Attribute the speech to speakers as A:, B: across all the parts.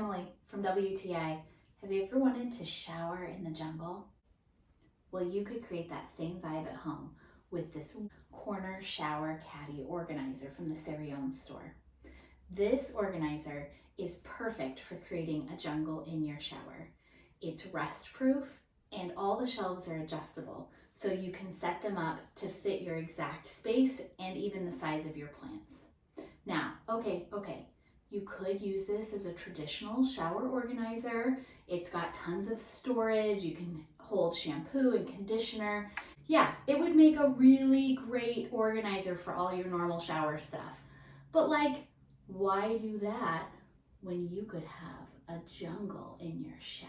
A: Emily from WTI. Have you ever wanted to shower in the jungle? Well, you could create that same vibe at home with this corner shower caddy organizer from the SEIRIONE store. This organizer is perfect for creating a jungle in your shower. It's rust proof and all the shelves are adjustable, so you can set them up to fit your exact space and even the size of your plants. Now, okay, you could use this as a traditional shower organizer. It's got tons of storage. You can hold shampoo and conditioner. Yeah, it would make a really great organizer for all your normal shower stuff. But like, why do that when you could have a jungle in your shower?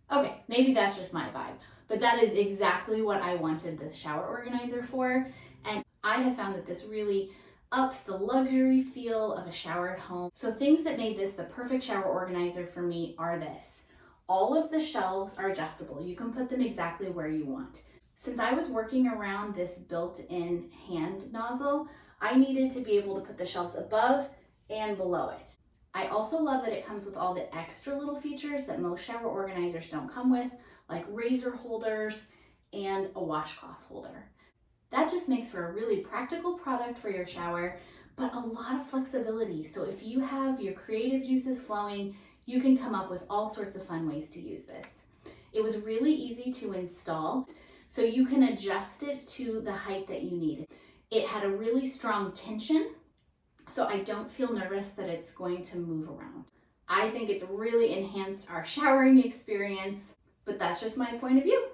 A: Okay, maybe that's just my vibe, but that is exactly what I wanted this shower organizer for. And I have found that this really ups the luxury feel of a shower at home. So things that made this the perfect shower organizer for me are this. All of the shelves are adjustable. You can put them exactly where you want. Since I was working around this built-in hand nozzle, I needed to be able to put the shelves above and below it. I also love that it comes with all the extra little features that most shower organizers don't come with, like razor holders and a washcloth holder. That just makes for a really practical product for your shower, but a lot of flexibility. So if you have your creative juices flowing, you can come up with all sorts of fun ways to use this. It was really easy to install, so you can adjust it to the height that you need. It had a really strong tension, so I don't feel nervous that it's going to move around. I think it's really enhanced our showering experience, but that's just my point of view.